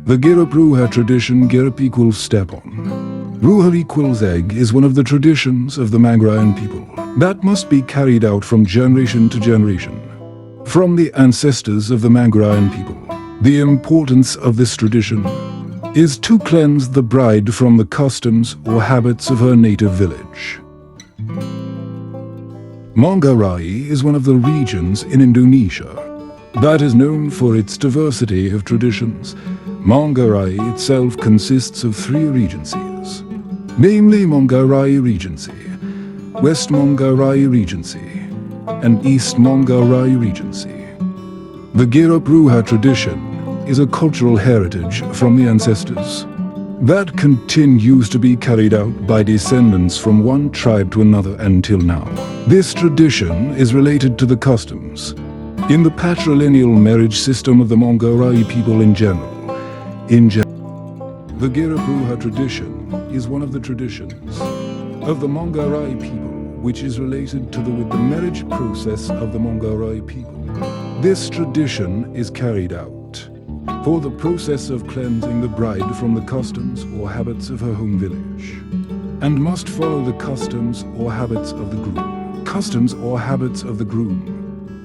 The Gerep Ruha tradition, Gerep equals step on. Ruha equals egg is one of the traditions of the Manggarai people that must be carried out from generation to generation. From the ancestors of the Manggarai people, the importance of this tradition is to cleanse the bride from the customs or habits of her native village. Manggarai is one of the regions in Indonesia that is known for its diversity of traditions. Manggarai itself consists of 3 regencies, namely Manggarai Regency, West Manggarai Regency, and East Manggarai Regency. The Gerep Ruha tradition is a cultural heritage from the ancestors that continues to be carried out by descendants from one tribe to another until now. This tradition is related to the customs in the patrilineal marriage system of the Manggarai people in general. The Gerep Ruha tradition is one of the traditions of the Manggarai people which is related to with the marriage process of the Manggarai people. This tradition is carried out for the process of cleansing the bride from the customs or habits of her home village, and must follow the customs or habits of the groom. Customs or habits of the groom.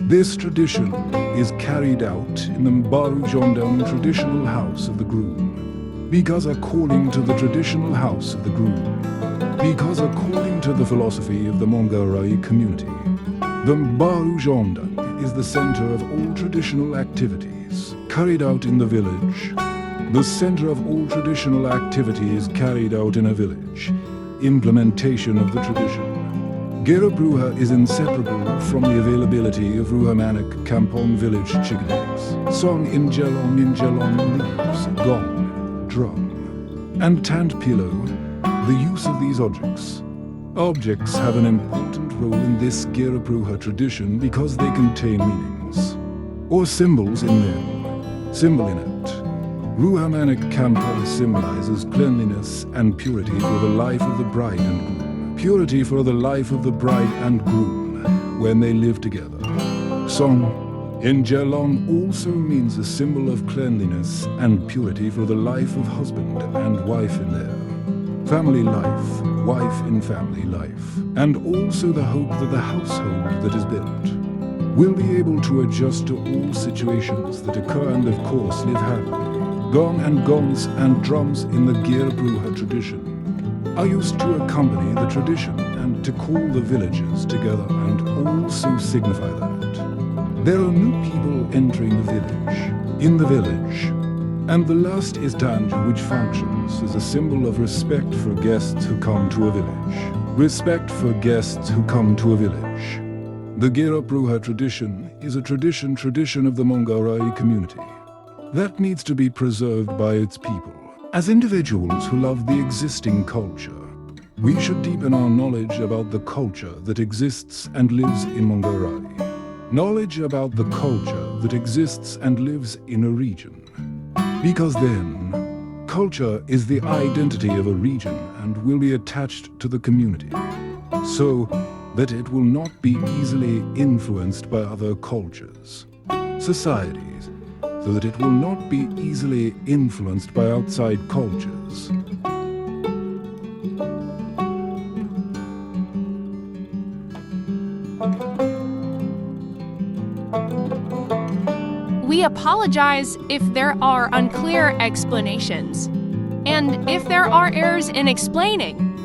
This tradition is carried out in the mbaru gendang traditional house of the groom, because according to the traditional house of the groom, because according to the philosophy of the Manggarai community, the mbaru gendang is the center of all traditional activities carried out in the village. The center of all traditional activities carried out in a village. Implementation of the tradition. Gerep Ruha is inseparable from the availability of Ruha manuk, kampong village chicken eggs, song in jelong leaves, gong, drum, and tent pillow. The use of these objects have an important role in this Gerep Ruha tradition because they contain meanings or symbols in them. Symbol in it. Ruha manuk kampong symbolizes cleanliness and purity for the life of the bride and groom. Purity for the life of the bride and groom when they live together. Song in jelong also means a symbol of cleanliness and purity for the life of husband and wife in their family life, wife in family life, and also the hope that the household that is built will be able to adjust to all situations that occur and of course live happily. Gong and gongs and drums in the Gerep Ruha tradition are used to accompany the tradition and to call the villagers together and also signify that there are new people entering in the village, and the last is tanju, which functions as a symbol of respect for guests who come to a village. Respect for guests who come to a village. The Gerep Ruha tradition is a tradition of the Manggarai community that needs to be preserved by its people. As individuals who love the existing culture, we should deepen our knowledge about the culture that exists and lives in Manggarai. Knowledge about the culture that exists and lives in a region. Because then, culture is the identity of a region and will be attached to the community, so that it will not be easily influenced by other cultures, societies, so that it will not be easily influenced by outside cultures. We apologize if there are unclear explanations, and if there are errors in explaining.